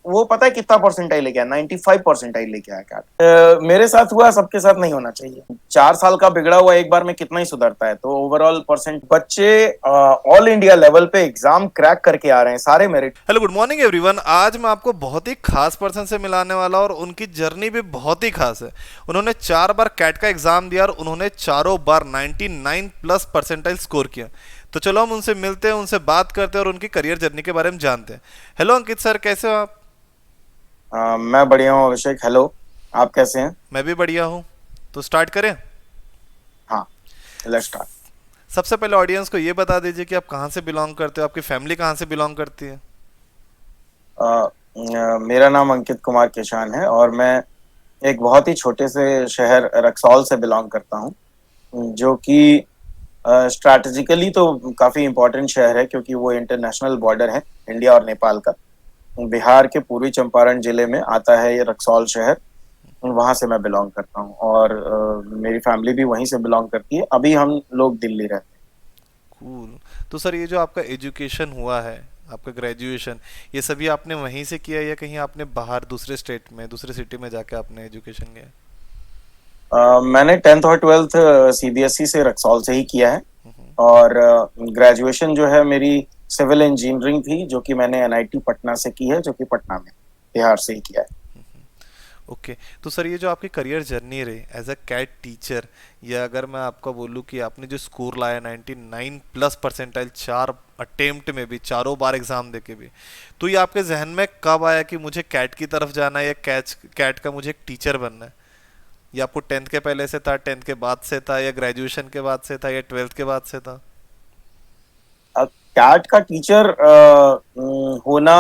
वो पता है कितना परसेंटाइल लेके आया? 95 परसेंटाइल लेके आया कैट। मेरे साथ हुआ, सबके साथ नहीं होना चाहिए। 4 साल का बिगड़ा हुआ एक बार में कितना ही सुधरता है। तो ओवरऑल परसेंट बच्चे ऑल इंडिया लेवल पे एग्जाम क्रैक करके आ रहे हैं, सारे merit. Hello good morning everyone. आज मैं आपको बहुत ही खास पर्सन से मिलाने वाला हूं और उनकी जर्नी भी बहुत ही खास है। उन्होंने 4 बार कैट का एग्जाम दिया और उन्होंने चारों बार 99 प्लस परसेंटाइल स्कोर किया। तो चलो हम उनसे मिलते हैं, उनसे बात करते हैं और उनकी करियर जर्नी के बारे में जानते हैं। हेलो अंकित सर, कैसे हो आप? मैं बढ़िया हूँ अभिषेक। हेलो, आप कैसे हैं? मैं भी बढ़िया हूँ। तो स्टार्ट करें। हाँ, लेट्स स्टार्ट। सबसे पहले ऑडियंस को ये बता दीजिए कि आप कहाँ से बिलोंग करते हो, आपकी फैमिली कहाँ से बिलोंग करती है। मेरा नाम अंकित कुमार केशान है और मैं एक बहुत ही छोटे से शहर रक्सौल से बिलोंग करता हूँ, जो कि स्ट्रैटेजिकली तो काफी इम्पोर्टेंट शहर है क्योंकि वो इंटरनेशनल बॉर्डर है इंडिया और नेपाल का। बिहार के पूर्वी चंपारण जिले में आता है ये रक्सौल शहर। वहां से मैं बिलोंग करता हूँ और मेरी फैमिली भी वहीं से बिलोंग करती है। अभी हम लोग दिल्ली रहते कूल। तो सर ये जो आपका एजुकेशन हुआ है, आपका ग्रेजुएशन, ये सभी आपने वहीं से किया या कहीं आपने बाहर दूसरे स्टेट में दूसरे सिटी में जाके आपने एजुकेशन लिया? हैं। मैंने 10th और 12th सीबीएसई से रक्सौल से ही किया है। और ग्रेजुएशन जो है मेरी सिविल इंजीनियरिंग थी, जो कि मैंने एनआईटी पटना से की है, जो कि पटना में बिहार से ही किया है। ओके। तो सर ये जो आपकी करियर जर्नी रही एज अ कैट टीचर, या अगर मैं आपको बोलूँ कि आपने जो स्कोर लाया 99 प्लस परसेंटाइल, 4 अटेम्प्ट में भी, चारों बार एग्जाम देके भी, तो ये आपके जहन में कब आया कि मुझे कैट की तरफ जाना है या कैट का मुझे एक टीचर बनना है? ये आपको 10th के पहले से था, 10th के बाद से था, या ग्रेजुएशन के बाद से था, या 12th के बाद से था? कैट का टीचर होना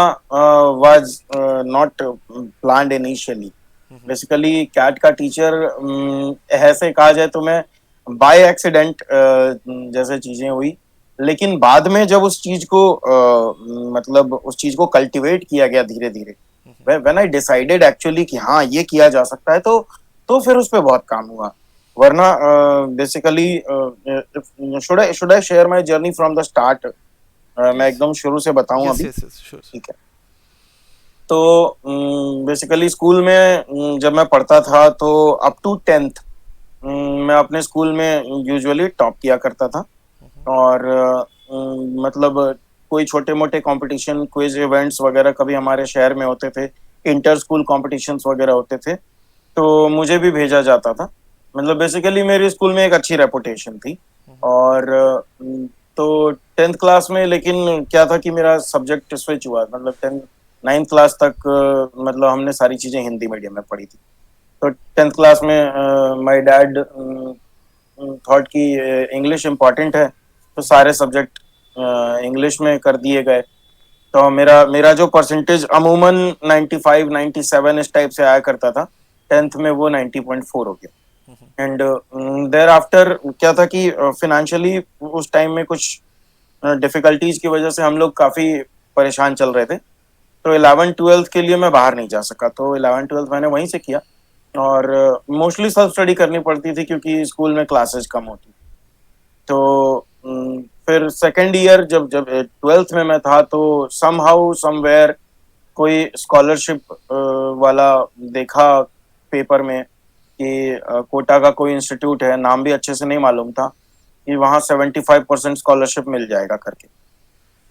was not planned initially. Basically CAT का टीचर ऐसे कहा जाए तो मैं बाय एक्सीडेंट जैसे चीजें हुई। लेकिन बाद में जब उस चीज को मतलब उस चीज को कल्टीवेट किया गया धीरे धीरे, व्हेन आई डिसाइडेड एक्चुअली कि हाँ ये किया जा सकता है, तो फिर उस पर बहुत काम हुआ। वरना basically should I share my journey from the start? मैं प्लीज। एकदम शुरू से बताऊं यस अभी? Yes yes, sure. ठीक है। तो बेसिकली स्कूल में जब मैं पढ़ता था तो अप टू 10th मैं अपने स्कूल में यूजुअली टॉप किया करता था। और मतलब कोई छोटे मोटे कंपटीशन, क्विज इवेंट्स वगैरह कभी हमारे शहर में होते थे, इंटर स्कूल कॉम्पिटिशन्स वगैरह होते थे, तो मुझे भी भेजा जाता था। मतलब बेसिकली मेरे स्कूल में एक अच्छी रेपुटेशन थी। और तो 10th क्लास में लेकिन क्या था कि मेरा सब्जेक्ट स्विच हुआ। मतलब 9th क्लास तक मतलब हमने सारी चीजें हिंदी मीडियम में पढ़ी थी। तो 10th क्लास में माय डैड थॉट कि इंग्लिश इम्पोर्टेंट है, तो सारे सब्जेक्ट इंग्लिश में कर दिए गए। तो मेरा मेरा जो परसेंटेज अमूमन 95 97 इस टाइप से आया करता था, 10th में वो 90.4 हो गया। एंड देयर आफ्टर क्या था कि फिनेंशियली उस टाइम में कुछ डिफिकल्टीज की वजह से हम लोग काफी परेशान चल रहे थे। तो 11th 12th के लिए मैं बाहर नहीं जा सका, तो 11th 12th मैंने वहीं से किया। और मोस्टली सेल्फ स्टडी करनी पड़ती थी क्योंकि स्कूल में क्लासेस कम होती। तो फिर सेकेंड ईयर जब जब 12th में मैं था, तो समहाउ समवेयर कोई स्कॉलरशिप वाला देखा पेपर में कि कोटा का कोई इंस्टीट्यूट है, नाम भी अच्छे से नहीं मालूम था, कि वहाँ 75% स्कॉलरशिप मिल जाएगा करके।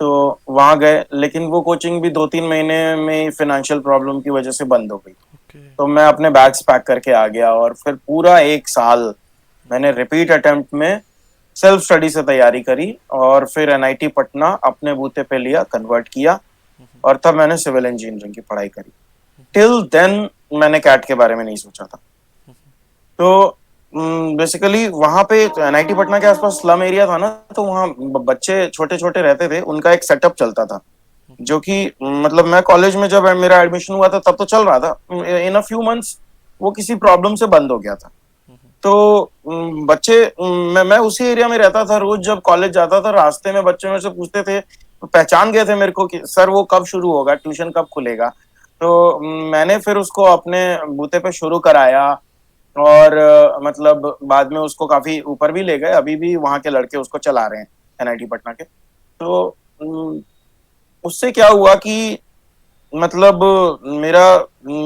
तो वहाँ गए, लेकिन वो कोचिंग भी 2-3 महीने में फाइनेंशियल प्रॉब्लम की वजह से बंद हो गई। ओके। तो मैं अपने बैग्स पैक करके आ गया और फिर पूरा एक साल मैंने रिपीट अटेम्प्ट में सेल्फ स्टडी से तैयारी करी। और फिर एनआईटी पटना अपने बूते पे लिया, कन्वर्ट किया, और तब मैंने सिविल इंजीनियरिंग की पढ़ाई करी। टिल देन मैंने कैट के बारे में नहीं सोचा था। तो बेसिकली वहां पे एनआईटी पटना के आसपास स्लम एरिया था ना, तो वहाँ बच्चे छोटे छोटे रहते थे, उनका एक सेटअप चलता था, जो कि मतलब मैं कॉलेज में जब मेरा एडमिशन हुआ था तब तो चल रहा था। इन अ फ्यू मंथ्स वो किसी प्रॉब्लम से बंद हो गया था। तो बच्चे मैं उसी एरिया में रहता था। रोज जब कॉलेज जाता था, रास्ते में बच्चे मेरे से पूछते थे, पहचान गए थे मेरे को कि सर वो कब शुरू होगा, ट्यूशन कब खुलेगा। तो मैंने फिर उसको अपने बूते पे शुरू कराया। और मतलब बाद में उसको काफी ऊपर भी ले गए, अभी भी वहां के लड़के उसको चला रहे हैं, एनआईटी पटना के। तो उससे क्या हुआ कि मतलब मेरा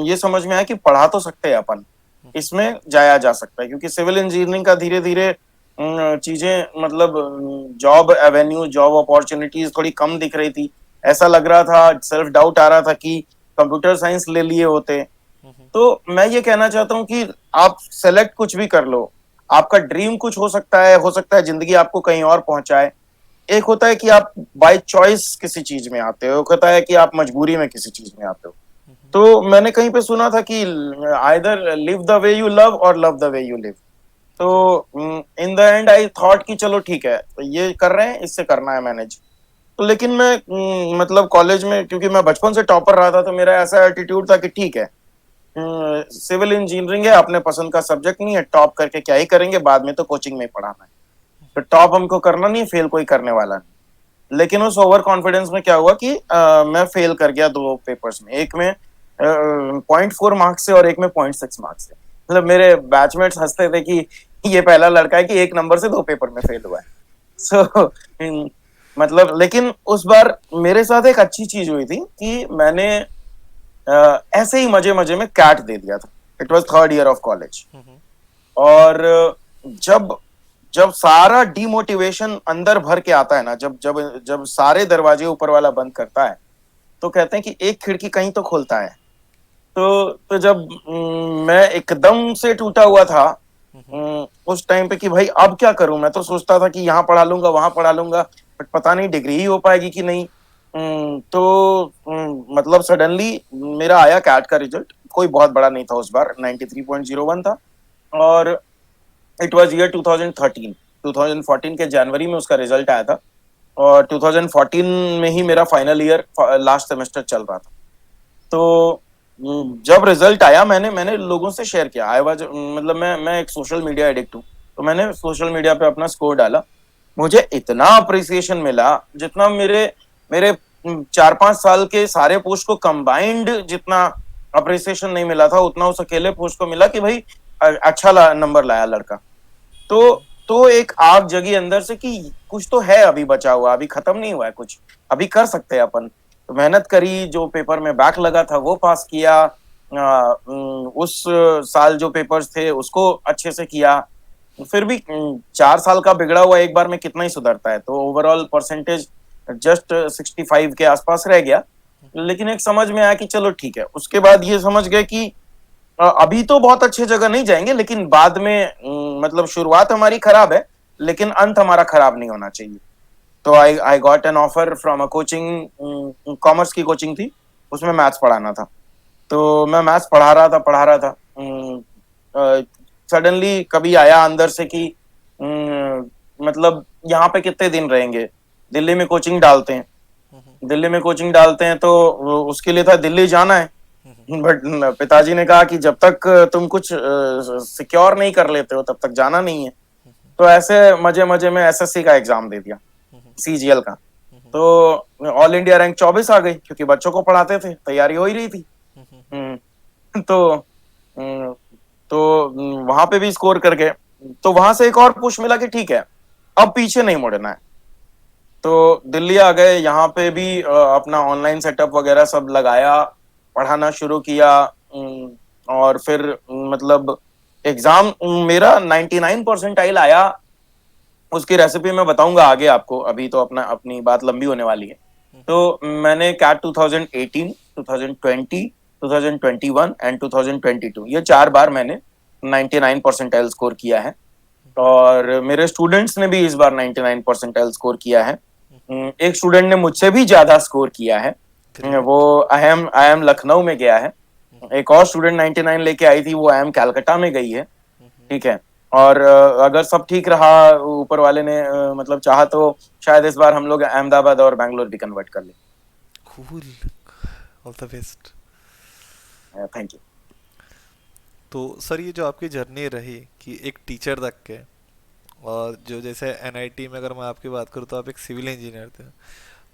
ये समझ में आया कि पढ़ा तो सकते हैं अपन, इसमें जाया जा सकता है, क्योंकि सिविल इंजीनियरिंग का धीरे धीरे चीजें मतलब जॉब एवेन्यू, जॉब अपॉर्चुनिटीज थोड़ी कम दिख रही थी। ऐसा लग रहा था, सेल्फ डाउट आ रहा था कि कंप्यूटर साइंस ले लिए होते। तो मैं ये कहना चाहता हूँ कि आप सेलेक्ट कुछ भी कर लो, आपका ड्रीम कुछ हो सकता है जिंदगी आपको कहीं और पहुंचाए। एक होता है कि आप बाय चॉइस किसी चीज में आते हो, एक होता है कि आप मजबूरी में किसी चीज में आते हो। तो मैंने कहीं पे सुना था कि either live the way you love और love the way you live. जी। तो in the end I thought कि चलो ठीक है, तो ये कर रहे हैं, इससे करना है मैनेज। तो लेकिन मैं मतलब कॉलेज में, क्योंकि मैं बचपन से टॉपर रहा था, तो मेरा ऐसा एटीट्यूड था कि ठीक है, सिविल इंजीनियरिंग है, अपने पसंद का सब्जेक्ट नहीं है, टॉप करके क्या ही करेंगे, बाद में तो कोचिंग में ही पढ़ाना है। तो टॉप हमको करना नहीं, फेल कोई करने वाला नहीं। लेकिन उस ओवर कॉन्फिडेंस में क्या हुआ कि मैं फेल कर गया दो पेपर्स में, एक में 0.4 मार्क्स से और एक में 0.6 मार्क्स से। मतलब मेरे बैचमेट्स हंसते थे कि ये पहला लड़का है कि एक नंबर से दो पेपर में फेल हुआ है। सो मतलब लेकिन उस बार मेरे साथ एक अच्छी चीज हुई थी कि मैंने ऐसे ही मजे मजे में कैट दे दिया था। It was third year of college. और जब जब सारा डिमोटिवेशन अंदर भर के आता है ना, जब जब जब सारे दरवाजे ऊपर वाला बंद करता है, तो कहते हैं कि एक खिड़की कहीं तो खोलता है। तो जब मैं एकदम से टूटा हुआ था उस टाइम पे कि भाई अब क्या करूं, मैं तो सोचता था कि यहाँ पढ़ा लूंगा वहां पढ़ा लूंगा, बट पता नहीं डिग्री ही हो पाएगी कि नहीं। मतलब सडनली मेरा आया कैट का रिजल्ट, कोई बहुत बड़ा नहीं था उस बार, 93.01 था। और इट वाज ईयर 2013, 2014 के जनवरी में उसका रिजल्ट आया था। और 2014 में ही मेरा फाइनल ईयर लास्ट सेमेस्टर चल रहा था। तो जब रिजल्ट आया, मैंने मैंने लोगों से शेयर किया। आई वाज मतलब मैं एक सोशल मीडिया एडिक्ट हूँ, तो मैंने सोशल मीडिया पे अपना स्कोर डाला। मुझे इतना अप्रिसिएशन मिला जितना मेरे मेरे 4-5 साल के सारे पोस्ट को कंबाइंड जितना अप्रिसिएशन नहीं मिला था, उतना उस अकेले पोस्ट को मिला कि भाई अच्छा नंबर लाया लड़का। तो एक आग जगी अंदर से कि कुछ तो है अभी बचा हुआ, अभी खत्म नहीं हुआ है कुछ, अभी कर सकते हैं अपन। तो मेहनत करी, जो पेपर में बैक लगा था वो पास किया। उस साल जो पेपर्स थे उसको अच्छे से किया। फिर भी 4 साल का बिगड़ा हुआ एक बार में कितना ही सुधरता है, तो ओवरऑल परसेंटेज जस्ट 65 के आसपास रह गया। लेकिन एक समझ में आया कि चलो ठीक है। उसके बाद ये समझ गए कि अभी तो बहुत अच्छी जगह नहीं जाएंगे, लेकिन बाद में मतलब शुरुआत हमारी खराब है, लेकिन अंत हमारा खराब नहीं होना चाहिए। तो I I got an offer from a coaching, commerce की कोचिंग थी, उसमें मैथ्स पढ़ाना था। तो मैं मैथ्स पढ़ा रहा था। सडनली कभी आया अंदर से कि मतलब यहाँ पे कितने दिन रहेंगे, दिल्ली में कोचिंग डालते हैं। दिल्ली में कोचिंग डालते हैं तो उसके लिए था दिल्ली जाना है। बट पिताजी ने कहा कि जब तक तुम कुछ सिक्योर नहीं कर लेते हो तब तक जाना नहीं है। तो ऐसे मजे मजे में एसएससी का एग्जाम दे दिया, सीजीएल का। तो ऑल इंडिया रैंक 24 आ गई, क्योंकि बच्चों को पढ़ाते थे, तैयारी हो ही रही थी। तो वहां पे भी स्कोर करके, तो वहां से एक और पुश मिला कि ठीक है, अब पीछे नहीं मुड़ना है। तो दिल्ली आ गए, यहाँ पे भी अपना ऑनलाइन सेटअप वगैरह सब लगाया, पढ़ाना शुरू किया। और फिर मतलब एग्जाम मेरा 99 परसेंटाइल आया। उसकी रेसिपी मैं बताऊंगा आगे आपको, अभी तो अपना अपनी बात लंबी होने वाली है। तो मैंने कैट 2018, 2020, 2021 एंड 2022, ये 4 बार मैंने 99 परसेंटाइल स्कोर किया है। और मेरे स्टूडेंट्स ने भी इस बार 99 परसेंटाइल स्कोर किया है। एक स्टूडेंट ने मुझसे भी ज्यादा स्कोर किया है। वो ग्रेट। आई एम लखनऊ में गया है। एक और स्टूडेंट 99 लेके आई थी, वो आई एम कैलकाटा में गई है। ठीक है। और अगर सब ठीक रहा, ऊपर वाले ने मतलब चाहा, तो शायद इस बार हम लोग अहमदाबाद और बैंगलोर भी कन्वर्ट कर ले। Cool. All the best. Thank you. तो सर ये जो आपकी जर्नी रही कि एक टीचर तक के, और जो जैसे एनआईटी में अगर मैं आपकी बात करूँ तो आप एक सिविल इंजीनियर थे,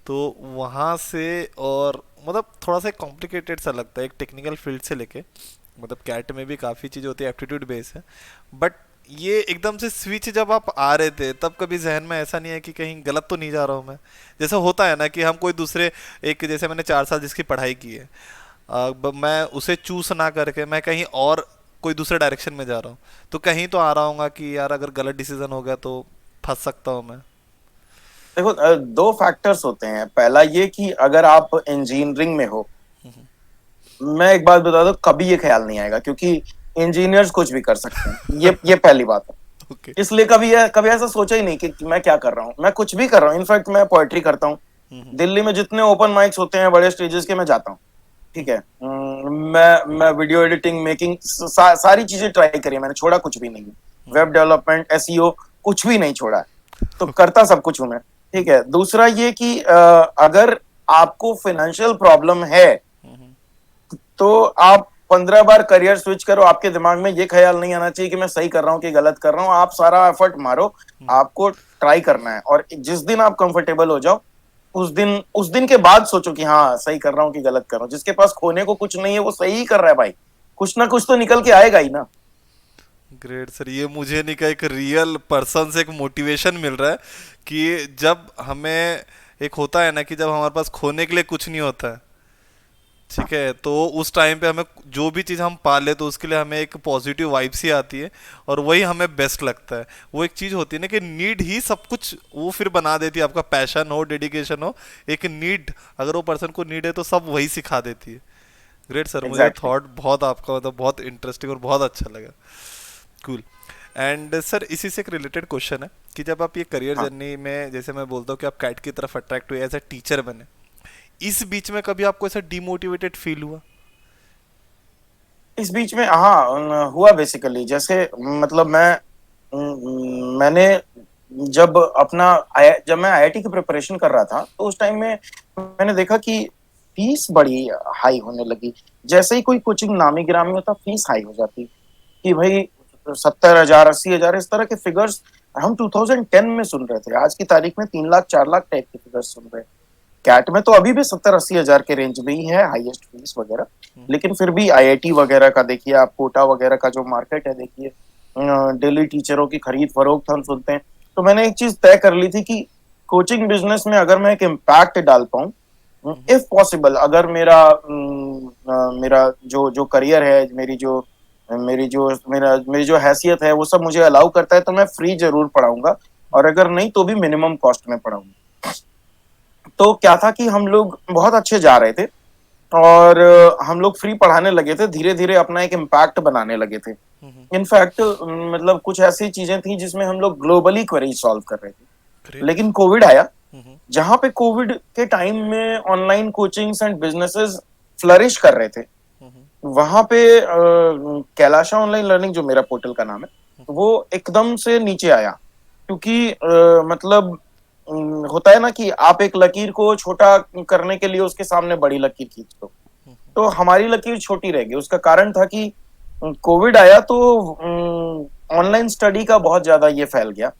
तो वहाँ से और मतलब थोड़ा सा कॉम्प्लिकेटेड सा लगता है एक टेक्निकल फील्ड से लेके, मतलब कैट में भी काफ़ी चीज़ होती है एप्टीट्यूड बेस है, बट ये एकदम से स्विच जब आप आ रहे थे तब कभी जहन में ऐसा नहीं है कि कहीं गलत तो नहीं जा रहा हूँ मैं? जैसे होता है ना कि हम कोई दूसरे, एक जैसे मैंने 4 साल जिसकी पढ़ाई की है, अब मैं उसे चूज ना करके मैं कहीं और कोई दूसरे डायरेक्शन में जा रहा हूँ, तो कहीं तो आ रहा हूँ कि यार अगर गलत डिसीजन हो गया तो फंस सकता हूँ मैं। देखो, दो फैक्टर्स होते हैं। पहला ये कि अगर आप इंजीनियरिंग में हो, मैं एक बात बता दूं, कभी ये ख्याल नहीं आएगा, क्योंकि इंजीनियर्स कुछ भी कर सकते हैं। ये पहली बात है। ओके। इसलिए कभी ऐसा सोचा ही नहीं कि मैं क्या कर रहा हूँ। मैं कुछ भी कर रहा हूँ, इनफैक्ट मैं पोएट्री करता हूँ। दिल्ली में जितने ओपन माइक्स होते हैं बड़े स्टेजेस के, मैं जाता हूँ। ठीक है। मैं वीडियो एडिटिंग, मेकिंग, सारी चीजें ट्राई करी है मैंने, छोड़ा कुछ भी नहीं। वेब डेवलपमेंट, एसईओ, कुछ भी नहीं छोड़ा है। तो करता सब कुछ हूं मैं। ठीक है। दूसरा ये कि अगर आपको फाइनेंशियल प्रॉब्लम है, तो आप 15 बार करियर स्विच करो, आपके दिमाग में ये ख्याल नहीं आना चाहिए कि मैं सही कर रहा हूँ कि गलत कर रहा हूँ। आप सारा एफर्ट मारो, आपको ट्राई करना है, और जिस दिन आप कंफर्टेबल हो जाओ, उस दिन के बाद सोचो कि हाँ सही कर रहा हूँ कि गलत कर रहा हूँ। जिसके पास खोने को कुछ नहीं है वो सही ही कर रहा है भाई। कुछ ना कुछ तो निकल के आएगा ही ना। ग्रेट सर, ये मुझे नहीं कहा, एक रियल पर्सन से एक मोटिवेशन मिल रहा है कि जब हमें, एक होता है ना कि जब हमारे पास खोने के लिए कुछ नहीं होता है, ठीक है, तो उस टाइम पे हमें जो भी चीज़ हम पाले तो उसके लिए हमें एक पॉजिटिव वाइब सी आती है, और वही हमें बेस्ट लगता है। वो एक चीज़ होती है ना कि नीड ही सब कुछ वो फिर बना देती है, आपका पैशन हो, डेडिकेशन हो, एक नीड, अगर वो पर्सन को नीड है तो सब वही सिखा देती है। ग्रेट सर, मुझे एग्जैक्टली थॉट बहुत आपका मतलब बहुत इंटरेस्टिंग और बहुत अच्छा लगा। कूल। एंड सर इसी से एक रिलेटेड क्वेश्चन है कि जब आप ये करियर हाँ। जर्नी में, जैसे मैं बोलता हूँ कि आप कैट की तरफ अट्रैक्ट हुए, एज ए टीचर बने, इस बीच में कभी आपको ऐसा डिमोटिवेटेड फील हुआ? इस बीच में हाँ, हुआ बेसिकली। जैसे मतलब मैंने जब मैं आईआईटी की प्रिपरेशन कर रहा था, तो उस टाइम में मैंने देखा कि फीस बड़ी हाई होने लगी। जैसे ही कोई कोचिंग नामी गिरामी होता, फीस हाई हो जाती कि भाई 70,000, 80,000, इस तरह के फिगर्स हम 2010 में सुन रहे थे। आज की तारीख में 3 लाख, 4 लाख टाइप के फिगर्स सुन रहे हैं। कैट में तो अभी भी 70-80 हजार के रेंज में ही है हाईएस्ट फीस वगैरह। लेकिन फिर भी आईआईटी वगैरह का देखिए आप, कोटा वगैरह का जो मार्केट है देखिए, डेली टीचरों की खरीद फरोख्त हम सुनते हैं। तो मैंने एक चीज तय कर ली थी कि कोचिंग बिजनेस में अगर मैं एक इम्पैक्ट डाल पाऊं, इफ पॉसिबल, अगर मेरा जो जो करियर है, मेरी जो हैसियत है, वो सब मुझे अलाउ करता है, तो मैं फ्री जरूर पढ़ाऊंगा। और अगर नहीं तो भी मिनिमम कॉस्ट में पढ़ाऊंगा। तो क्या था कि हम लोग बहुत अच्छे जा रहे थे, और हम लोग फ्री पढ़ाने लगे थे, धीरे धीरे अपना एक इम्पैक्ट बनाने लगे थे। इनफैक्ट मतलब कुछ ऐसी चीजें थी जिसमें हम लोग ग्लोबली क्वेरी सॉल्व कर रहे थे। ग्रेट। लेकिन कोविड आया। जहां पे कोविड के टाइम में online coachings and businesses flourish कर रहे थे, वहां पे कैलाशा ऑनलाइन लर्निंग, जो मेरा पोर्टल का नाम है, वो एकदम से नीचे आया। क्योंकि मतलब होता है ना कि आप एक लकीर को छोटा करने के लिए उसके सामने बड़ी लकीर खींच दो, तो हमारी लकीर छोटी रह गई। उसका कारण था कि कोविड आया, तो ऑनलाइन स्टडी का बहुत ज्यादा ये फैल गया।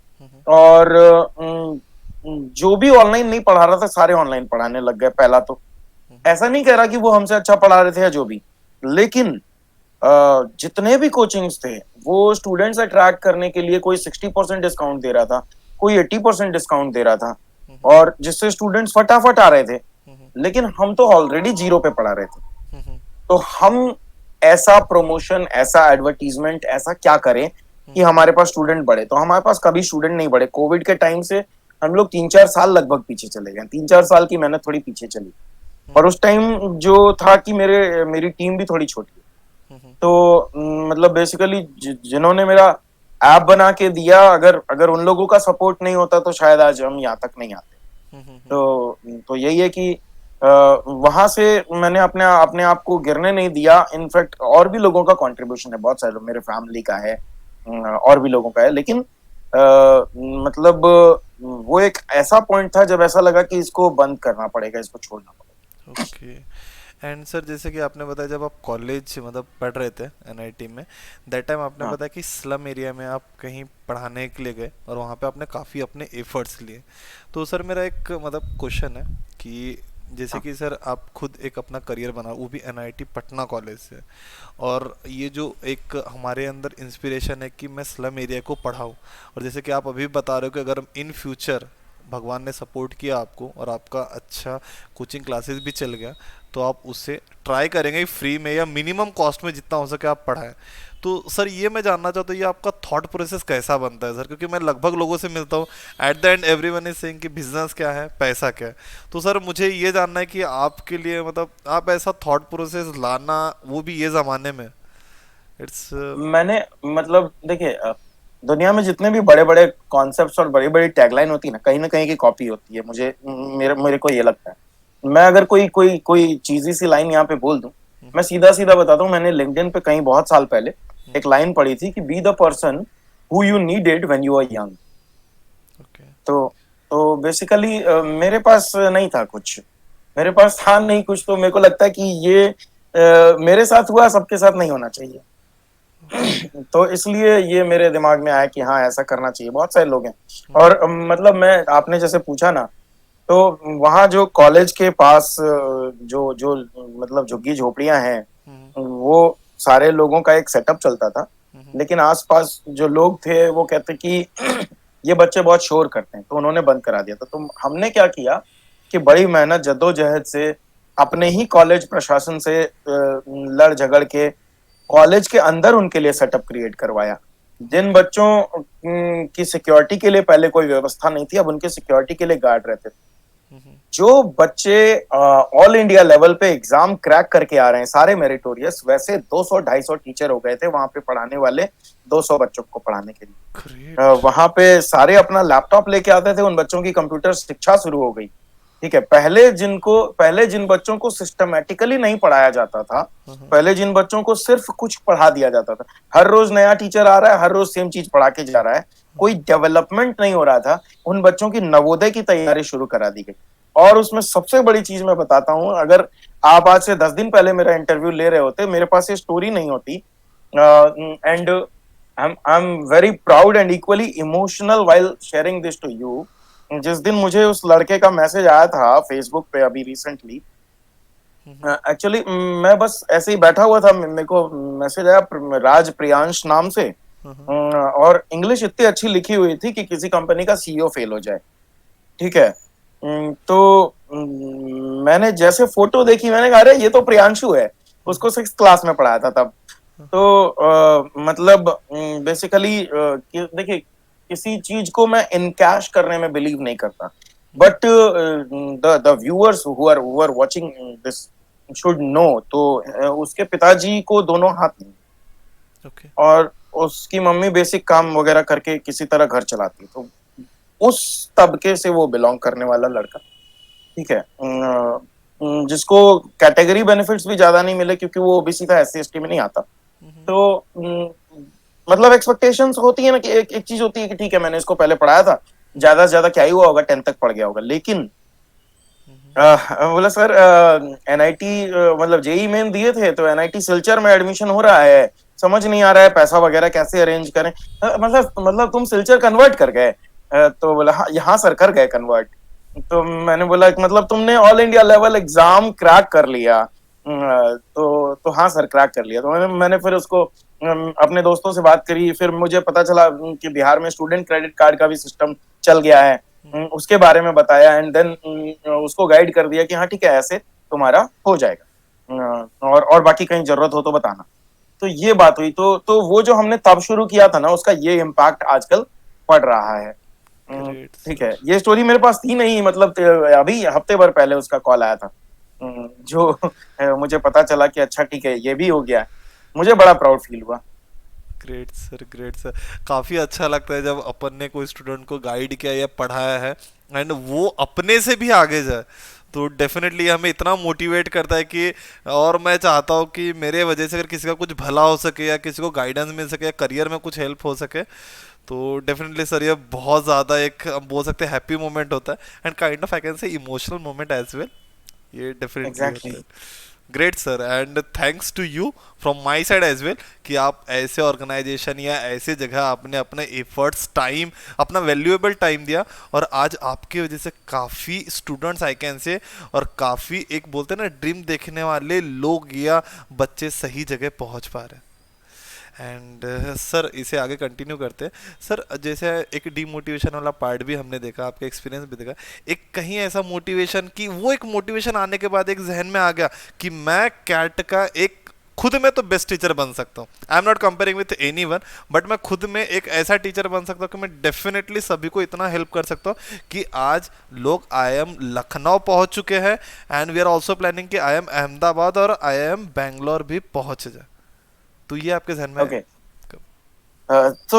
और जो भी ऑनलाइन नहीं पढ़ा रहा था, सारे ऑनलाइन पढ़ाने लग गए। पहला तो ऐसा नहीं कह रहा कि वो हमसे अच्छा पढ़ा रहे थे या जो भी, लेकिन जितने भी कोचिंग्स थे, वो स्टूडेंट्स अट्रैक्ट करने के लिए कोई 60% डिस्काउंट दे रहा था, कोई 80% डिस्काउंट दे रहा था, और जिससे स्टूडेंट्स फटाफट आ रहे थे। लेकिन हम तो ऑलरेडी जीरो पे पढ़ा रहे थे। तो हम ऐसा प्रमोशन, ऐसा एडवर्टीजमेंट, ऐसा क्या करें कि हमारे पास स्टूडेंट बढ़े। तो हमारे पास कभी स्टूडेंट नहीं बढ़े। कोविड के टाइम से हम लोग 3-4 साल लगभग पीछे चले गए। 3-4 साल की मेहनत थोड़ी पीछे चली। और उस टाइम जो था कि मेरी टीम भी थोड़ी छोटी है। तो मतलब बेसिकली जिन्होंने मेरा ऐप बना के दिया, अगर अगर उन लोगों का सपोर्ट नहीं होता तो शायद आज हम यहाँ तक नहीं आते। तो यही है कि वहां से मैंने अपने अपने आप को गिरने नहीं दिया। इनफैक्ट और भी लोगों का कंट्रीब्यूशन है, बहुत सारे लोग, मेरे फैमिली का है, और भी लोगों का है। लेकिन मतलब वो एक ऐसा पॉइंट था जब ऐसा लगा कि इसको बंद करना पड़ेगा, इसको छोड़ना पड़ेगा। ओके। एंड सर जैसे कि आपने बताया जब आप कॉलेज मतलब पढ़ रहे थे एनआईटी में, दैट टाइम आपने हाँ। बताया कि स्लम एरिया में आप कहीं पढ़ाने के लिए गए और वहाँ पे आपने काफ़ी अपने एफर्ट्स लिए। तो सर मेरा एक मतलब क्वेश्चन है कि जैसे हाँ कि सर आप खुद एक अपना करियर बना, वो भी एनआईटी पटना कॉलेज से, और ये जो एक हमारे अंदर इंस्पिरेशन है कि मैं स्लम एरिया को पढ़ाऊँ, और जैसे कि आप अभी बता रहे हो कि अगर इन फ्यूचर भगवान ने सपोर्ट किया आपको और आपका अच्छा कोचिंग क्लासेस भी चल गया, तो आप उससे ट्राई करेंगे फ्री में या मिनिमम कॉस्ट में जितना हो सके आप पढ़ाएं। तो सर ये मैं जानना चाहता हूँ, ये आपका थॉट प्रोसेस कैसा बनता है सर, क्योंकि मैं लगभग लोगों से मिलता हूँ, at the end everyone is saying कि बिजनेस क्या है, पैसा क्या है। तो सर मुझे ये जानना है कि आपके लिए मतलब आप ऐसा थॉट प्रोसेस लाना, वो भी ये ज़माने में, इट्स मैंने मतलब देखिए, दुनिया में जितने भी बड़े बड़े कॉन्सेप्ट्स और बड़ी बड़ी टैगलाइन होती है ना कहीं की कॉपी होती है, मुझे मेरे मेरे को ये लगता है। मैं अगर कोई कोई कोई चीजी सी लाइन यहाँ पे बोल दूं, मैं सीधा सीधा बताता हूँ, मैंने लिंक्डइन पे कहीं बहुत साल पहले एक लाइन पढ़ी थी कि be the person who you needed when you are young. Okay. तो बेसिकली मेरे पास नहीं था कुछ, मेरे पास था नहीं कुछ, तो मेरे को लगता है कि ये मेरे साथ हुआ, सबके साथ नहीं होना चाहिए। तो इसलिए ये मेरे दिमाग में आया कि हाँ ऐसा करना चाहिए, बहुत सारे लोग हैं। और मतलब मैं, आपने जैसे पूछा ना, तो वहाँ जो कॉलेज के पास जो जो मतलब झुग्गी झोपड़ियां हैं, वो सारे लोगों का एक सेटअप चलता था। लेकिन आसपास जो लोग थे वो कहते कि ये बच्चे बहुत शोर करते हैं, तो उन्होंने बंद करा दिया था। तो हमने क्या किया कि बड़ी मेहनत जद्दोजहद से अपने ही कॉलेज प्रशासन से लड़ झगड़ के कॉलेज के अंदर उनके लिए सेटअप क्रिएट करवाया। जिन बच्चों की सिक्योरिटी के लिए पहले कोई व्यवस्था नहीं थी, अब उनके सिक्योरिटी के लिए गार्ड रहते थे। जो बच्चे ऑल इंडिया लेवल पे एग्जाम क्रैक करके आ रहे हैं, सारे मेरिटोरियस, वैसे 200-250 टीचर हो गए थे वहां पे पढ़ाने वाले, 200 बच्चों को पढ़ाने के लिए। ग्रेट। वहां पे सारे अपना लैपटॉप लेके आते थे, उन बच्चों की कंप्यूटर शिक्षा शुरू हो गई। ठीक है, पहले जिन बच्चों को सिस्टमेटिकली नहीं पढ़ाया जाता था, पहले जिन बच्चों को सिर्फ कुछ पढ़ा दिया जाता था, हर रोज नया टीचर आ रहा है, हर रोज सेम चीज पढ़ा के जा रहा है, कोई डेवलपमेंट नहीं हो रहा था, उन बच्चों की नवोदय की तैयारी शुरू करा दी गई। और उसमें सबसे बड़ी चीज मैं बताता हूं, अगर आप आज से 10 दिन पहले मेरा इंटरव्यू ले रहे होते, मेरे पास ये स्टोरी नहीं होती। And I am very proud and equally emotional while sharing this to you. जिस दिन मुझे उस लड़के का मैसेज आया था फेसबुक पे अभी रिसेंटली, एक्चुअली मैं बस ऐसे ही बैठा हुआ था, मेरे को मैसेज आया राज प्रियांश नाम से। और इंग्लिश इतनी अच्छी लिखी हुई थी कि किसी कंपनी का सीईओ फेल हो जाए। ठीक है। तो मैंने जैसे फोटो देखी, मैंने कहा अरे ये तो प्रियांशु है, उसको 6th क्लास में पढ़ाया था तब। तो मतलब बेसिकली देखिए, किसी चीज को मैं इनकैश करने में बिलीव नहीं करता, but the viewers who are watching this should know. तो उसके पिताजी को दोनों हाथ नहीं, ओके। और उसकी मम्मी बेसिक काम वगैरह करके किसी तरह घर चलाती है। तो उस तबके से वो बिलोंग करने वाला लड़का, ठीक है, जिसको कैटेगरी बेनिफिट्स भी ज्यादा नहीं मिले क्योंकि वो ओबीसी था, एससी एसटी में नहीं आता। तो मतलब एक्सपेक्टेशंस होती है ना कि एक चीज होती है कि ठीक है मैंने इसको पहले पढ़ाया था, ज्यादा से ज्यादा क्या ही हुआ होगा, 10th तक पढ़ गया होगा। लेकिन बोला सर एनआईटी मतलब जेई मेन दिए थे, तो एनआईटी सिलचर में एडमिशन हो रहा है, समझ नहीं आ रहा है पैसा वगैरह कैसे अरेंज करें। मतलब तुम सिलचर कन्वर्ट कर गए? तो बोला हाँ, यहाँ सर कर गए कन्वर्ट। तो मैंने बोला मतलब तुमने all India level exam crack कर लिया? तो हाँ सर क्रैक कर लिया। तो मैंने फिर उसको अपने दोस्तों से बात करी, फिर मुझे पता चला कि बिहार में स्टूडेंट क्रेडिट कार्ड का भी सिस्टम चल गया है। उसके बारे में बताया, एंड देन उसको गाइड कर दिया कि हाँ ठीक है ऐसे तुम्हारा हो जाएगा, और बाकी कहीं जरूरत हो तो बताना। तो ये बात हुई। तो वो जो हमने तब शुरू किया था ना, उसका ये इम्पैक्ट आजकल पड़ रहा है। ग्रेट ठीक सर। है, ये स्टोरी मेरे पास थी नहीं, मतलब अभी हफ्ते भर पहले उसका कॉल आया था। जो मुझे पता चला कि अच्छा ठीक है ये भी हो गया, मुझे बड़ा प्राउड फील हुआ। Great sir, great sir. काफ़ी अच्छा लगता है जब अपन ने कोई स्टूडेंट को गाइड किया या पढ़ाया है एंड वो अपने से भी आगे जाए, तो डेफिनेटली हमें इतना मोटिवेट करता है कि, और मैं चाहता हूँ कि मेरे वजह से अगर किसी का कुछ भला हो सके या किसी को गाइडेंस मिल सके या करियर में कुछ हेल्प हो सके, तो डेफिनेटली सर ये बहुत ज़्यादा एक हम बोल सकते हैं हैप्पी मोमेंट होता है and kind of I can say emotional moment as well, ये डेफिनेटली एग्जैक्टली होता है। exactly. Great sir, and thanks to you from my side as well कि आप ऐसे ऑर्गेनाइजेशन या ऐसे जगह आपने अपने एफर्ट्स, टाइम, अपना वैल्यूएबल टाइम दिया, और आज आपकी वजह से काफ़ी स्टूडेंट्स आई कैन से, और काफ़ी एक बोलते हैं ना ड्रीम देखने वाले लोग या बच्चे सही जगह पहुंच पा रहे हैं। एंड सर इसे आगे कंटिन्यू करते हैं। सर जैसे एक डीमोटिवेशन वाला पार्ट भी हमने देखा, आपका एक्सपीरियंस भी देखा, एक कहीं ऐसा मोटिवेशन कि वो एक मोटिवेशन आने के बाद एक जहन में आ गया कि मैं कैट का एक खुद में तो बेस्ट टीचर बन सकता हूँ, I am not comparing with any one, but मैं खुद में एक ऐसा टीचर बन सकता हूँ कि मैं डेफिनेटली सभी को इतना हेल्प कर सकता हूँ कि आज लोग आई एम लखनऊ पहुंच चुके हैं, and we are also planning कि आई एम अहमदाबाद और आई एम बैंगलोर भी पहुंच जाए। तो ये आपके जहन में ओके। तो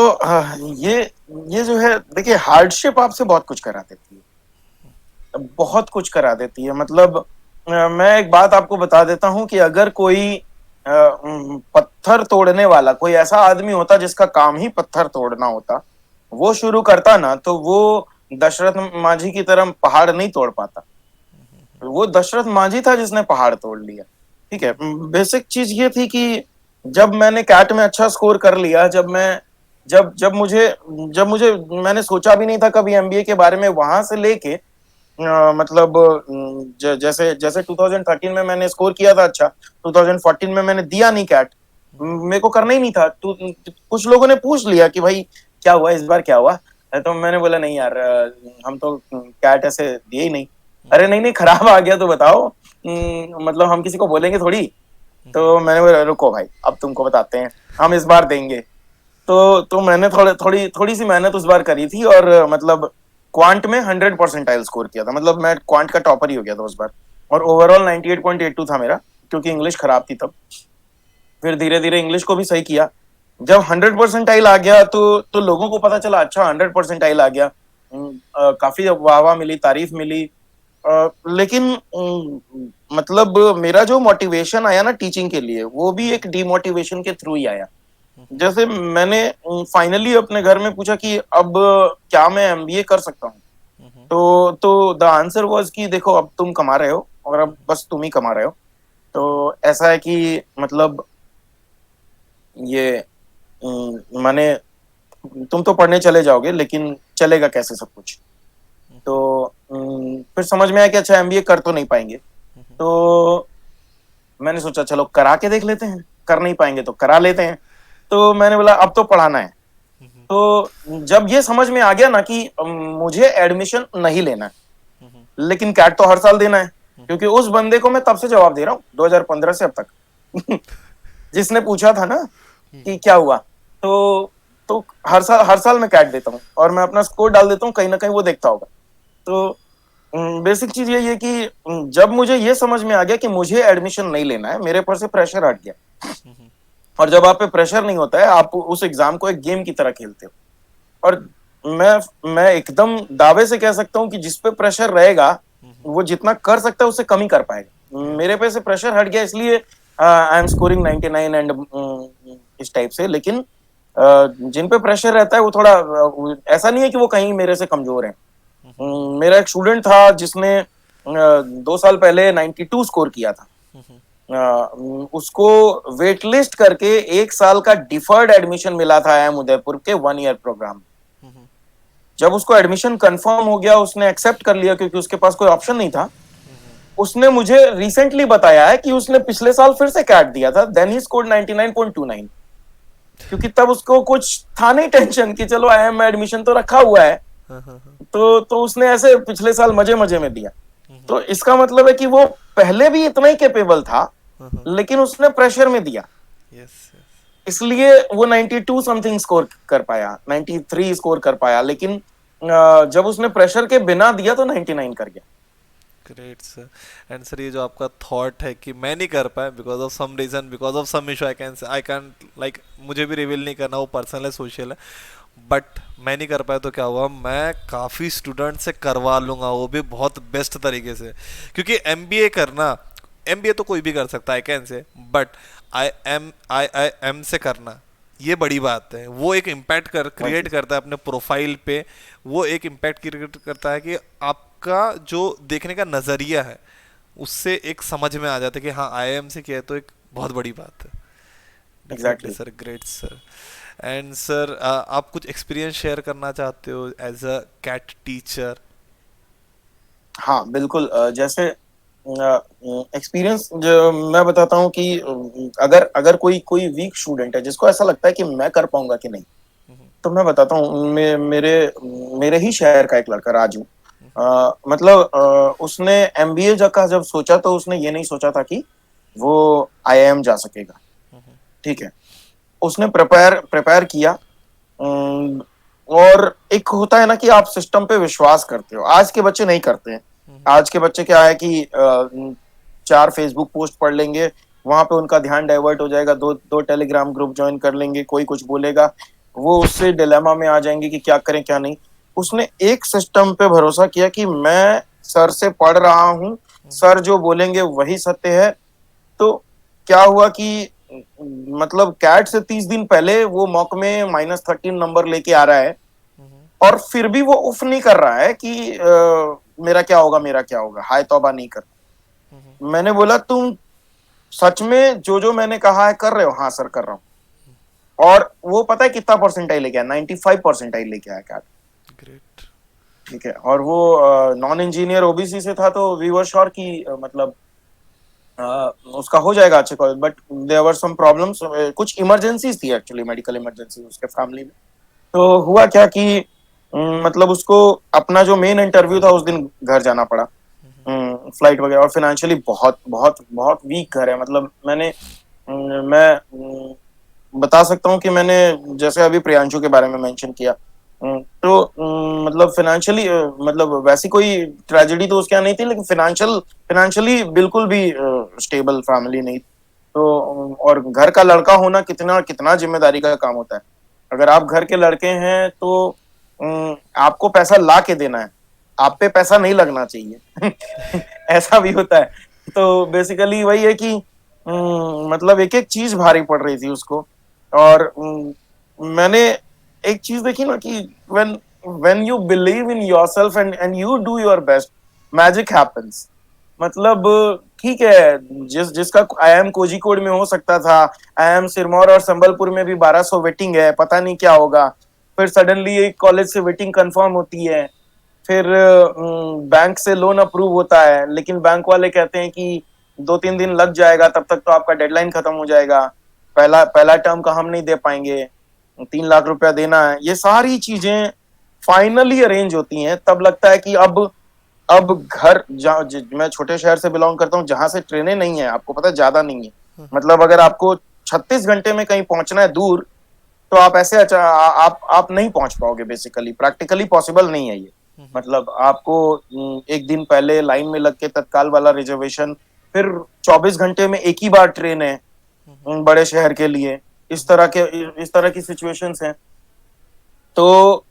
ये जो है, देखिए हार्डशिप आपसे बहुत कुछ करा देती है, बहुत कुछ करा देती है। मतलब मैं एक बात आपको बता देता हूँ कि अगर कोई पत्थर तोड़ने वाला कोई ऐसा आदमी होता जिसका काम ही पत्थर तोड़ना होता, वो शुरू करता ना, तो वो दशरथ मांझी की तरह पहाड़ नहीं तोड़ पाता। वो दशरथ मांझी था जिसने पहाड़ तोड़ लिया। ठीक है। बेसिक चीज ये थी कि जब मैंने कैट में अच्छा स्कोर कर लिया, जब मैं जब जब मुझे मैंने सोचा भी नहीं था कभी एमबीए के बारे में, वहां से लेके मतलब जैसे जैसे 2013 में मैंने स्कोर किया था अच्छा, 2014 में मैंने दिया नहीं कैट, मेरे को करना ही नहीं था। तो कुछ लोगों ने पूछ लिया कि भाई क्या हुआ इस बार, क्या हुआ, तो मैंने बोला नहीं यार, हम तो कैट ऐसे दिए ही नहीं। अरे नहीं नहीं, खराब आ गया तो बताओ, मतलब हम किसी को बोलेंगे थोड़ी। तो मैंने बोला रुको भाई, अब तुमको बताते हैं, हम इस बार देंगे। तो मैंने थोड़ी सी मेहनत उस बार करी थी, और मतलब क्वांट में 100 परसेंटाइल स्कोर किया था। मतलब मैं क्वांट का टॉपर ही हो गया था उस बार, और ओवरऑल 98.82 था मेरा, क्योंकि इंग्लिश खराब थी तब। फिर धीरे धीरे इंग्लिश को भी सही किया। जब 100 परसेंटाइल आ गया तो लोगों को पता चला अच्छा 100 परसेंटाइल आ गया। काफी वाह वाह मिली, तारीफ मिली। लेकिन मतलब मेरा जो मोटिवेशन आया ना टीचिंग के लिए, वो भी एक डिमोटिवेशन के थ्रू ही आया। जैसे मैंने फाइनली अपने घर में पूछा कि अब क्या मैं एमबीए कर सकता हूँ, तो द आंसर वाज कि देखो अब तुम कमा रहे हो, और अब बस तुम ही कमा रहे हो। तो ऐसा है कि मतलब ये माने तुम तो पढ़ने चले जाओगे, लेकिन चलेगा कैसे सब कुछ। तो फिर समझ में आया कि अच्छा एमबीए कर तो नहीं पाएंगे। तो मैंने सोचा चलो करा के देख लेते हैं, कर नहीं पाएंगे तो करा लेते हैं। तो मैंने बोला अब तो पढ़ाना है। तो जब ये समझ में आ गया ना कि मुझे एडमिशन नहीं लेना है, लेकिन कैट तो हर साल देना है, क्योंकि उस बंदे को मैं तब से जवाब दे रहा हूँ 2015 से अब तक जिसने पूछा था ना कि क्या हुआ, तो हर साल मैं कैट देता हूँ, और मैं अपना स्कोर डाल देता हूँ, कहीं ना कहीं वो देखता होगा। तो बेसिक चीज यही है कि जब मुझे ये समझ में आ गया कि मुझे एडमिशन नहीं लेना है, मेरे पर से प्रेशर हट गया। और जब आप पे प्रेशर नहीं होता है, आप उस एग्जाम को एक गेम की तरह खेलते हो। और मैं एकदम दावे से कह सकता हूँ कि जिस पे प्रेशर रहेगा, वो जितना कर सकता है उससे कम ही कर पाएगा। मेरे पे से प्रेशर हट गया, इसलिए आई एम स्कोरिंग 99 एंड इस टाइप से। लेकिन जिन पे प्रेशर रहता है वो थोड़ा ऐसा नहीं है कि वो कहीं मेरे से कमजोर है। मेरा एक स्टूडेंट था जिसने 2 साल पहले 92 स्कोर किया था। उसको वेट लिस्ट करके 1 साल का डिफर्ड एडमिशन मिला था एम उदयपुर के 1 ईयर प्रोग्राम। जब उसको एडमिशन कंफर्म हो गया, उसने एक्सेप्ट कर लिया क्योंकि उसके पास कोई ऑप्शन नहीं था। उसने मुझे रिसेंटली बताया है कि उसने पिछले साल फिर से कैट दिया था, देन ही स्कोर्ड 99.29, क्योंकि तब उसको कुछ था नहीं टेंशन कि चलो आईएम में एडमिशन तो रखा हुआ है। तो उसने ऐसे पिछले साल मजे मजे में दिया। तो इसका मतलब है कि वो पहले भी इतना ही कैपेबल था, लेकिन उसने प्रेशर में दिया, इसलिए वो 92 समथिंग स्कोर कर पाया, 93 स्कोर कर पाया। लेकिन जब उसने प्रेशर के बिना दिया तो 99 कर गया। Great sir. एंड सर ये जो आपका थॉट है कि मैं नहीं कर पाया because of some reason, because of some issue, I can like मुझे भी रिवील नहीं करना, वो पर्सनल है, सोशल है, बट मैं नहीं कर पाया तो क्या हुआ, मैं काफ़ी स्टूडेंट से करवा लूँगा, वो भी बहुत बेस्ट तरीके से। क्योंकि एमबीए करना, एमबीए तो कोई भी कर सकता है, आई कैन से, बट आई एम से करना ये बड़ी बात है। वो एक इम्पैक्ट क्रिएट करता है अपने प्रोफाइल पे, वो एक इम्पैक्ट क्रिएट करता है कि आपका जो देखने का नज़रिया है उससे एक समझ में आ जाता है कि हाँ आईआईएम से किया है तो एक बहुत बड़ी बात है। Definitely exactly. Sir, great sir. And sir आप कुछ एक्सपीरियंस शेयर करना चाहते हो एज अ कैट टीचर? हाँ बिल्कुल, जैसे एक्सपीरियंस जो मैं बताता हूँ कि अगर अगर कोई कोई वीक स्टूडेंट है जिसको ऐसा लगता है कि मैं कर पाऊंगा कि नहीं, तो मैं बताता हूँ, मेरे मेरे ही शहर का एक लड़का राजू, मतलब उसने एमबीए का जब सोचा तो उसने ये नहीं सोचा था कि वो आईआईएम जा सकेगा। ठीक है, उसने प्रिपेयर प्रिपेयर किया। और एक होता है ना कि आप सिस्टम पे विश्वास करते हो, आज के बच्चे नहीं करते हैं। आज के बच्चे क्या है कि चार फेसबुक पोस्ट पढ़ लेंगे, वहां पे उनका ध्यान डाइवर्ट हो जाएगा, दो दो टेलीग्राम ग्रुप ज्वाइन कर लेंगे, कोई कुछ बोलेगा, वो उससे डिलेमा में आ जाएंगे कि क्या करें क्या नहीं। उसने एक सिस्टम पे भरोसा किया कि मैं सर से पढ़ रहा हूँ, सर जो बोलेंगे वही सत्य है। तो क्या हुआ कि मतलब कैट से 30 दिन पहले वो मॉक में -13 नंबर लेके आ रहा है, और फिर भी वो उफ नहीं कर रहा है कि मेरा क्या होगा, मेरा क्या होगा, हाय तौबा नहीं कर। मैंने बोला तुम सच में जो जो मैंने कहा है कर रहे हो? हाँ सर कर रहा हूँ। और वो पता है कितना परसेंटाइल लेके आया? 95 परसेंटाइल लेके आया कैट। ग्रेट। ठीक है, और वो नॉन इंजीनियर ओबीसी से था, तो वी वर श्योर कि मतलब उसका हो जाएगा अच्छे college, but there were some problems, कुछ इमरजेंसीज थी एक्चुअली, मेडिकल इमरजेंसी उसके फैमिली में। तो हुआ क्या कि मतलब उसको अपना जो मेन इंटरव्यू था उस दिन घर जाना पड़ा, फ्लाइट वगैरह, और फाइनेंशियली बहुत बहुत बहुत वीक घर है। मतलब मैं बता सकता हूँ कि मैंने जैसे अभी प्रियांशु के बारे में मेंशन किया, तो मतलब फाइनेंशियली, मतलब वैसी कोई ट्रेजेडी तो उसके यहाँ नहीं थी, लेकिन फाइनेंशियली बिल्कुल भी स्टेबल फैमिली नहीं। तो और घर का लड़का होना कितना कितना जिम्मेदारी का काम होता है। अगर आप घर के लड़के हैं तो आपको पैसा ला के देना है, आप पे पैसा नहीं लगना चाहिए। ऐसा भी होता है। तो बेसिकली वही है कि मतलब एक एक चीज भारी पड़ रही थी उसको। और मैंने एक चीज देखी ना कि when when you believe in yourself and you do your best, magic happens. मतलब ठीक है, जिसका आईएम कोझिकोड में हो सकता था, आईएम सिरमौर और संबलपुर में भी 1200 वेटिंग है, पता नहीं क्या होगा। फिर सडनली एक कॉलेज से वेटिंग कंफर्म होती है, फिर बैंक से लोन अप्रूव होता है, लेकिन बैंक वाले कहते हैं कि 2-3 दिन लग जाएगा, तब तक तो आपका डेडलाइन खत्म हो जाएगा, पहला पहला टर्म का हम नहीं दे पाएंगे, 3 लाख रुपया देना है। ये सारी चीजें फाइनली अरेंज होती हैं, तब लगता है कि अब घर मैं छोटे शहर से बिलोंग करता हूँ जहां से ट्रेनें नहीं है, आपको पता है, ज्यादा नहीं है। मतलब अगर आपको 36 घंटे में कहीं पहुंचना है दूर, तो आप ऐसे आप नहीं पहुंच पाओगे, बेसिकली प्रैक्टिकली पॉसिबल नहीं है ये। मतलब आपको एक दिन पहले लाइन में लग के तत्काल वाला रिजर्वेशन, फिर 24 घंटे में एक ही बार ट्रेन है बड़े शहर के लिए। इस तरह की सिचुएशंस हैं। तो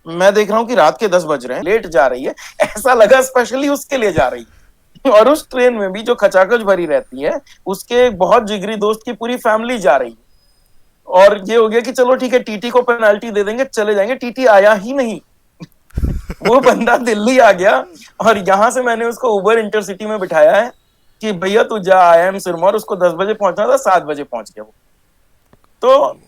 मैं देख रहा हूँ कि रात के 10 बज रहे हैं, लेट जा रही है, ऐसा लगा स्पेशली उसके लिए जा रही है। और उस ट्रेन में भी जो खचाखच भरी रहती है, उसके एक बहुत जिगरी दोस्त की पूरी फैमिली जा रही है। और ये हो गया कि चलो ठीक है, टीटी को पेनल्टी दे देंगे, चले जाएंगे। टीटी आया ही नहीं, वो बंदा दिल्ली आ गया। और यहां से मैंने उसको उबर इंटरसिटी में बिठाया है कि भैया तू जा, आईएम सिरमौर, उसको 10 बजे पहुंचना था, 7 बजे पहुंच गया वो। तो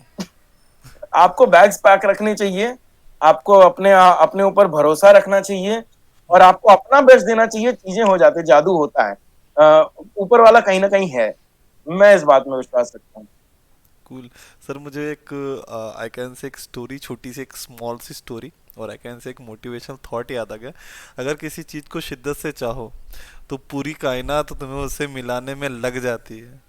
आपको बैग्स पैक रखने चाहिए, आपको अपने अपने ऊपर भरोसा रखना चाहिए, और आपको अपना बेस्ट देना चाहिए, चीजें हो जाती, जादू होता है। ऊपर वाला कहीं ना कहीं है, मैं इस बात में विश्वास रखता हूँ। कूल। सर मुझे एक आई कैन से एक स्टोरी, छोटी सी एक स्मॉल सी स्टोरी, और आई कैन से एक मोटिवेशनल थॉट याद आ गया। अगर किसी चीज़ को शिद्दत से चाहो तो पूरी कायनात तो तुम्हें उससे मिलाने में लग जाती है।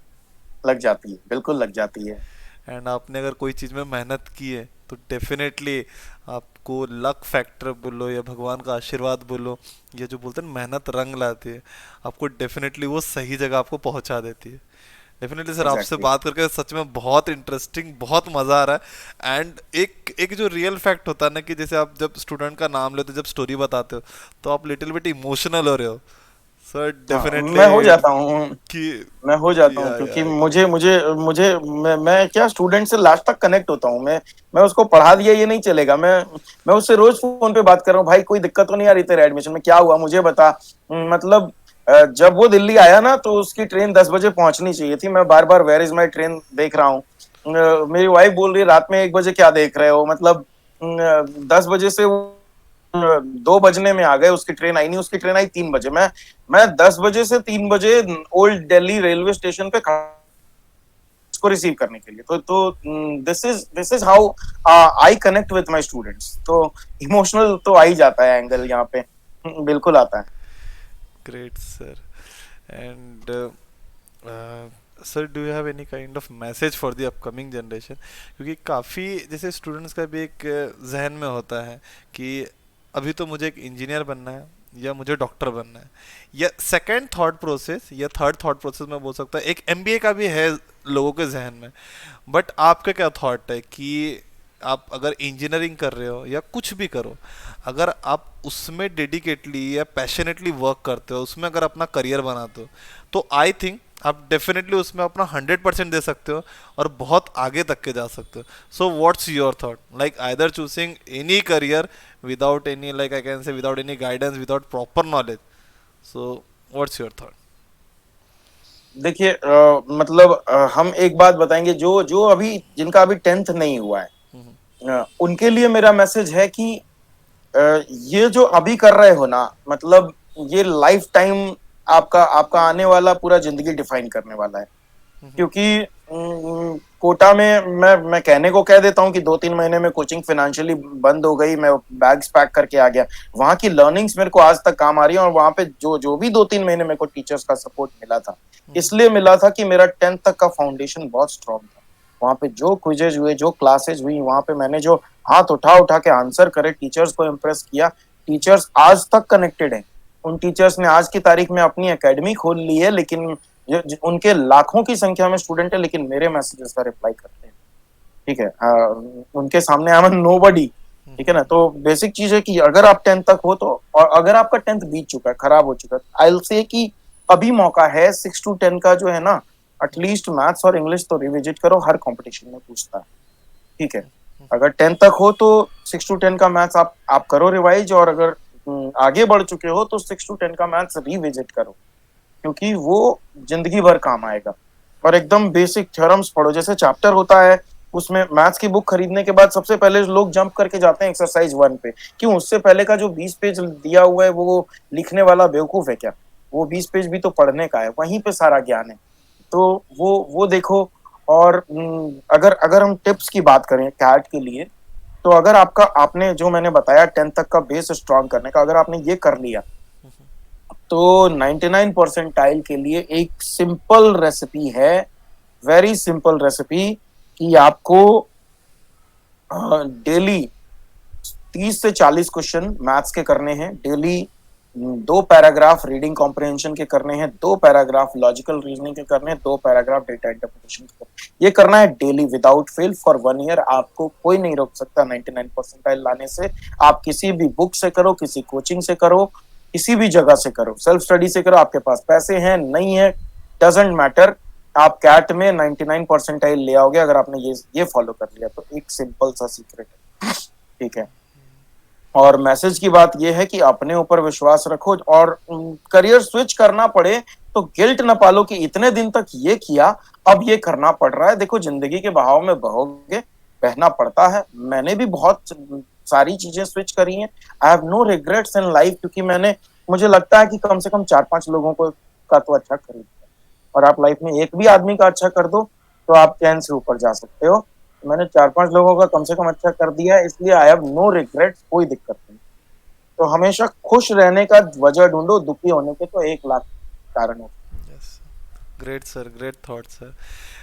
लग जाती है, बिल्कुल लग जाती है। एंड आपने अगर कोई चीज़ में मेहनत की है तो डेफिनेटली आपको लक फैक्टर बोलो या भगवान का आशीर्वाद बोलो, ये जो बोलते हैं ना, मेहनत रंग लाती है, आपको डेफिनेटली वो सही जगह आपको पहुंचा देती है। डेफिनेटली सर, आपसे एग्जैक्टली। बात करके सच में बहुत इंटरेस्टिंग, बहुत मज़ा आ रहा है। एंड एक एक जो रियल फैक्ट होता है ना कि जैसे आप जब स्टूडेंट का नाम लेते हो, जब स्टोरी बताते हो, तो आप लिटिल बिट इमोशनल हो रहे हो सर, हाँ, डेफिनेटली मैं हो जाता हूँ। कि मैं हो जाता हूँ क्योंकि या मुझे मुझे मुझे मैं क्या स्टूडेंट से लास्ट तक कनेक्ट होता हूँ। मैं उसको पढ़ा दिया ये नहीं चलेगा। मैं उससे रोज फोन पे बात कर रहा हूँ, भाई कोई दिक्कत तो नहीं आ रही तेरे एडमिशन में, क्या हुआ मुझे बता। मतलब जब वो दिल्ली आया ना तो उसकी ट्रेन 10 बजे पहुंचनी चाहिए थी। मैं बार बार वेयर इज माई ट्रेन देख रहा हूँ। मेरी वाइफ बोल रही रात में 1 बजे क्या देख रहे हो, मतलब 10 बजे से वो 2 बजने में आ गए, उसकी ट्रेन आई नहीं। उसकी ट्रेन आई 3 बजे। मैं 10 बजे से 3 बजे ओल्ड दिल्ली रेलवे स्टेशन पे खड़ा उसको रिसीव करने के लिए। तो this is how I connect with my students. तो इमोशनल तो आ ही जाता है एंगल यहाँ पे। बिल्कुल आता है। Great sir. And sir, do you have any kind of message for the upcoming generation? क्योंकि काफ़ी जैसे स्टूडेंट्स का भी एक जहन में होता है कि अभी तो मुझे एक इंजीनियर बनना है या मुझे डॉक्टर बनना है, या सेकंड थॉट प्रोसेस या थर्ड थॉट प्रोसेस में बोल सकता है एक एमबीए का भी है लोगों के जहन में। बट आपका क्या थॉट है कि आप अगर इंजीनियरिंग कर रहे हो या कुछ भी करो, अगर आप उसमें डेडिकेटली या पैशनेटली वर्क करते हो, उसमें अगर अपना करियर बनाते हो, तो आई थिंक आप डेफिनेटली उसमें अपना 100% दे सकते हो और बहुत आगे तक के जा सकते हो। So what's your thought, like either choosing any career without any, like I can से without any guidance, without proper knowledge? So what's your thought? देखिए मतलब हम एक बात बताएंगे, जो जो अभी जिनका अभी 10th नहीं हुआ है, उनके लिए मेरा मैसेज है कि ये जो अभी कर रहे हो ना, मतलब ये लाइफ टाइम आपका आपका आने वाला पूरा जिंदगी डिफाइन करने वाला है। क्योंकि कोटा में मैं कहने को कह देता हूँ कि 2-3 महीने में कोचिंग फाइनेंशियली बंद हो गई, मैं बैग्स पैक करके आ गया। वहां की लर्निंग्स मेरे को आज तक काम आ रही है, और वहां पे जो जो भी 2-3 महीने मेरे को टीचर्स का सपोर्ट मिला था, इसलिए मिला था कि मेरा 10th तक का फाउंडेशन बहुत स्ट्रांग था। वहां पे जो क्विजेज हुए, जो क्लासेज हुई, वहां पे मैंने जो हाथ उठा उठा के आंसर करे, टीचर्स को इम्प्रेस किया। टीचर्स आज तक कनेक्टेड हैं। उन टीचर्स ने आज की तारीख में अपनी एकेडमी खोल ली है, लेकिन उनके लाखों की संख्या में स्टूडेंट है, लेकिन मेरे मैसेजेस का रिप्लाई करते हैं। ठीक है, उनके सामने आई एम नोबडी। ठीक है ना। तो बेसिक चीज है कि अगर आप 10th तक हो तो, और अगर आपका 10th बीत चुका है, खराब हो चुका है, आई विल से कि अभी मौका है 6 to 10 का जो है ना, एटलीस्ट मैथ्स और इंग्लिश तो रिविजिट करो, हर कंपटीशन में पूछता है। ठीक है। अगर 10th तक हो तो 6 to 10 का मैथ्स आप करो रिवाइज, और अगर आगे बढ़ चुके हो तो 6 to 10 का मैथ्स रिविजिट करो, क्योंकि वो जिंदगी भर काम आएगा। और एकदम बेसिक थ्योरम्स पढ़ो, जैसे चैप्टर होता है उसमें। मैथ्स की बुक खरीदने के बाद सबसे पहले लोग जंप करके जाते हैं एक्सरसाइज 1 पे। क्यों? उससे पहले का जो 20 पेज दिया हुआ है वो लिखने वाला बेवकूफ है क्या? वो 20 पेज भी तो पढ़ने का है, वहीं पे सारा ज्ञान है। तो वो देखो। और अगर अगर हम टिप्स की बात करें कैट के लिए, तो अगर आपका आपने जो मैंने बताया 10th तक का बेस स्ट्रॉन्ग करने का, अगर आपने ये कर लिया, तो 99 परसेंटाइल के लिए एक सिंपल रेसिपी है, वेरी सिंपल रेसिपी, कि आपको डेली 30 से 40 क्वेश्चन मैथ्स के करने हैं डेली। 2 पैराग्राफ रीडिंग कॉम्प्रिहेंशन के करने हैं, 2 पैराग्राफ लॉजिकल रीजनिंग के करने हैं, 2 पैराग्राफ डेटा इंटरप्रिटेशन के करने हैं। ये करना है daily without fail for 1 year. आपको कोई नहीं रोक सकता 99 परसेंटाइल लाने से। आप किसी भी बुक से करो, किसी कोचिंग से करो, किसी भी जगह से करो, सेल्फ स्टडी से करो, आपके पास पैसे हैं नहीं है, डजेंट मैटर। आप कैट में 99 परसेंटाइल ले आओगे अगर आपने ये फॉलो कर लिया तो। एक सिंपल सा सीक्रेट है। ठीक है। और मैसेज की बात यह है कि अपने ऊपर विश्वास रखो, और करियर स्विच करना पड़े तो गिल्ट ना पालो कि इतने दिन तक ये किया, अब ये करना पड़ रहा है। देखो, जिंदगी के बहाव में बहोगे, बहना पड़ता है। मैंने भी बहुत सारी चीजें स्विच करी हैं। I have no regrets in life, क्योंकि मुझे लगता है कि कम से कम 4-5 लोगों को का तो अच्छा कर दिया। और आप लाइफ में एक भी आदमी का अच्छा कर दो तो आप चैन से ऊपर जा सकते हो। मैंने 4-5 लोगों का कम से कम अच्छा कर दिया है, इसलिए आई हैव नो रिग्रेट्स, कोई दिक्कत नहीं। तो हमेशा खुश रहने का वजह ढूंढो, दुखी होने के तो 1 लाख कारण होते Yes. Great, sir. Great thoughts, sir.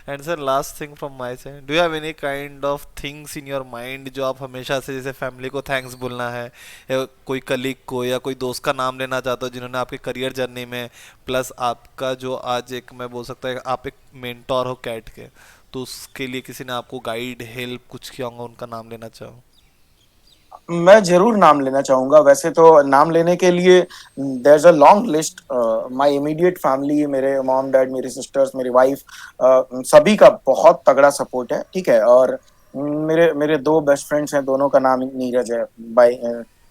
And sir, last thing from my side, do you have any kind of things in your mind जो आप हमेशा से, जैसे फैमिली को थैंक्स बोलना है, या कोई कलीग को या कोई दोस्त का नाम लेना चाहते हो जिन्होंने आपके करियर जर्नी में, प्लस आपका जो आज एक मैं बोल सकता है आप एक मेंटोर हो कैट के, तो उसके लिए किसी ने आपको गाइड हेल्प कुछ किया होगा, उनका नाम लेना चाहो? हैं। मैं जरूर नाम लेना चाहूंगा। वैसे तो नाम लेने के लिए there is a long list. My immediate family, मेरे मॉम डैड, मेरी सिस्टर्स, मेरी वाइफ, सभी का बहुत तगड़ा सपोर्ट है। ठीक है। और मेरे मेरे 2 बेस्ट फ्रेंड्स हैं, दोनों का नाम नीरज है, बाय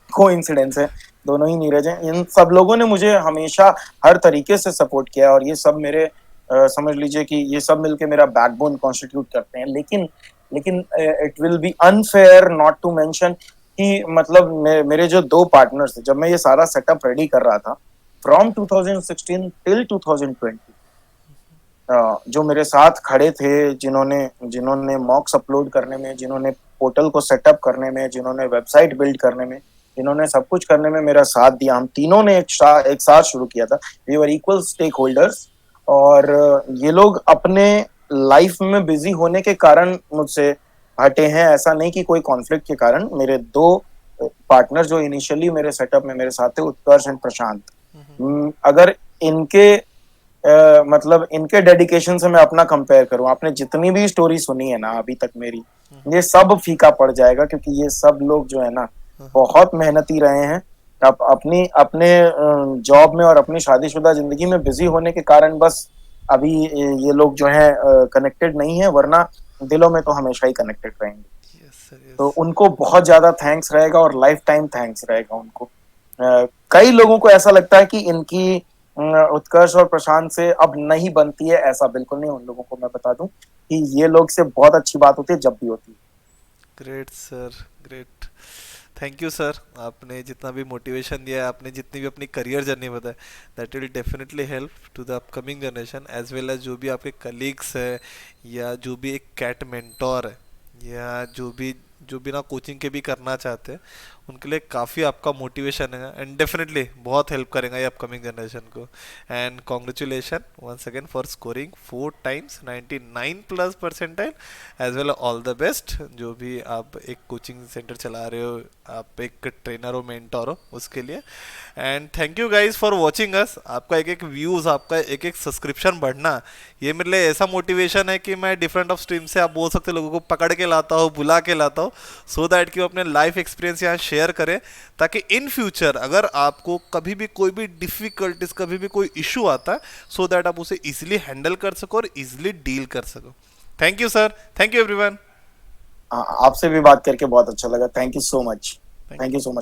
कोइंसिडेंस है। दोनों ही नीरज हैं। इन सब लोगों ने मुझे हमेशा हर तरीके से सपोर्ट किया है, और ये सब मेरे समझ लीजिए कि ये सब मिलके मेरा बैकबोन कॉन्स्टिट्यूट करते हैं। लेकिन लेकिन it will be unfair not to mention कि मतलब मेरे जो दो पार्टनर्स थे, जब मैं ये सारा सेटअप रेडी कर रहा था फ्रॉम 2016 टिल 2020, जो मेरे साथ खड़े थे, जिन्होंने जिन्होंने मॉक्स अपलोड करने में, जिन्होंने पोर्टल को सेटअप करने में, जिन्होंने वेबसाइट बिल्ड करने में, जिन्होंने सब कुछ करने में मेरा साथ दिया, हम तीनों ने एक साथ शुरू किया था। We were equal stakeholders. और ये लोग अपने लाइफ में बिजी होने के कारण मुझसे हटे हैं, ऐसा नहीं कि कोई कॉन्फ्लिक्ट के कारण। मेरे दो पार्टनर जो इनिशियली मेरे सेटअप में मेरे साथ थे, उत्कर्ष एंड प्रशांत, अगर इनके मतलब इनके डेडिकेशन से मैं अपना कंपेयर करूं, आपने जितनी भी स्टोरी सुनी है ना अभी तक मेरी, ये सब फीका पड़ जाएगा, क्योंकि ये सब लोग जो है ना बहुत मेहनती रहे हैं। अपनी अपने जॉब में और अपनी शादीशुदा जिंदगी में बिजी होने के कारण बस अभी ये लोग जो है कनेक्टेड नहीं है, वरना दिलों में तो हमेशा ही कनेक्टेड रहेंगे। यस सर, तो यस। उनको बहुत ज्यादा थैंक्स रहेगा, और लाइफ टाइम थैंक्स रहेगा उनको। कई लोगों को ऐसा लगता है कि इनकी उत्कर्ष और प्रशांत से अब नहीं बनती है, ऐसा बिल्कुल नहीं। उन लोगों को मैं बता दूं कि ये लोग से बहुत अच्छी बात होती है जब भी होती है। Great sir, great. Thank you sir, आपने जितना भी मोटिवेशन दिया है, आपने जितनी भी अपनी करियर जर्नी बताई, that will definitely help to the upcoming generation as well as जो भी आपके कलीग्स है, या जो भी एक कैट मेंटोर है, या जो भी ना कोचिंग के भी करना चाहते हैं, उनके लिए काफ़ी आपका मोटिवेशन है, एंड डेफिनेटली बहुत हेल्प करेगा ये अपकमिंग जनरेशन को। And congratulation once again for scoring 4 times 99 plus percentile, as well all the best. जो भी आप एक कोचिंग सेंटर चला रहे हो, आप एक ट्रेनर हो, मेंटोर हो, उसके लिए। And thank you guys for watching us. आपका एक एक व्यूज़, आपका एक एक सब्सक्रिप्शन बढ़ना, ये मेरे लिए ऐसा मोटिवेशन है कि मैं डिफरेंट ऑफ स्ट्रीम से, आप बोल सकते लोगों को पकड़ के लाता हूँ, बुला के लाता हूँ, सो दैट कि वो अपने लाइफ एक्सपीरियंस यहाँ शेयर करें, ताकि इन फ्यूचर अगर आपको कभी भी कोई भी डिफिकल्टीज, कभी भी कोई इशू आता है, सो दैट आप उसे इजिली हैंडल कर सको और इजिली डील कर सको। Thank you sir, thank you everyone. आपसे भी बात करके बहुत अच्छा लगा। Thank you so much. Thank thank you. You so much.